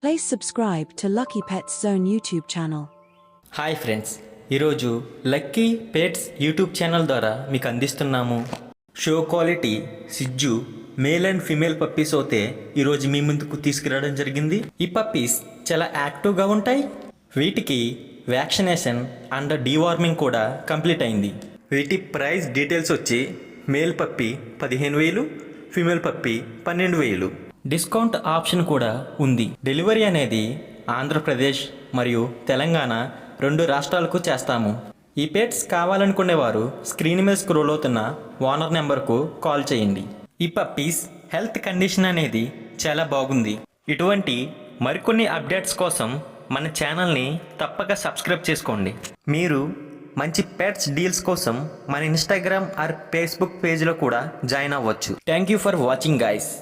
Please subscribe to Lucky Pets Zone YouTube channel. Hi friends, ఈరోజు lucky pets YouTube channel ద్వారా మీకు అందిస్తున్నాము show quality సిజ్జు male and female puppies అయితే ఈరోజు మీ ముందుకు తీసుకురావడం జరిగింది. ఈ పప్పీస్ చాలా యాక్టివ్గా ఉంటాయి. వీటికి వ్యాక్సినేషన్ అండ్ డీవార్మింగ్ కూడా కంప్లీట్ అయింది. వీటి ప్రైస్ డీటెయిల్స్ వచ్చి male puppy 15,000, female puppy 12,000. Discount option కూడా ఉంది. డెలివరీ అనేది ఆంధ్రప్రదేశ్ మరియు తెలంగాణ 2 రాష్ట్రాలకు చేస్తాము. ఈ పెట్స్ కావాలనుకునేవారు స్క్రీన్ మీద స్క్రోల్ అవుతున్న ఓనర్ నెంబర్కు కాల్ చేయండి. ఈ పప్పీస్ హెల్త్ కండిషన్ అనేది చాలా బాగుంది. ఇటువంటి మరికొన్ని అప్డేట్స్ కోసం మన ఛానల్ని తప్పక సబ్స్క్రైబ్ చేసుకోండి. మీరు మంచి పెట్స్ డీల్స్ కోసం మన ఇన్స్టాగ్రామ్ ఆర్ ఫేస్బుక్ పేజ్లో కూడా జాయిన్ అవ్వచ్చు. Thank you for watching guys.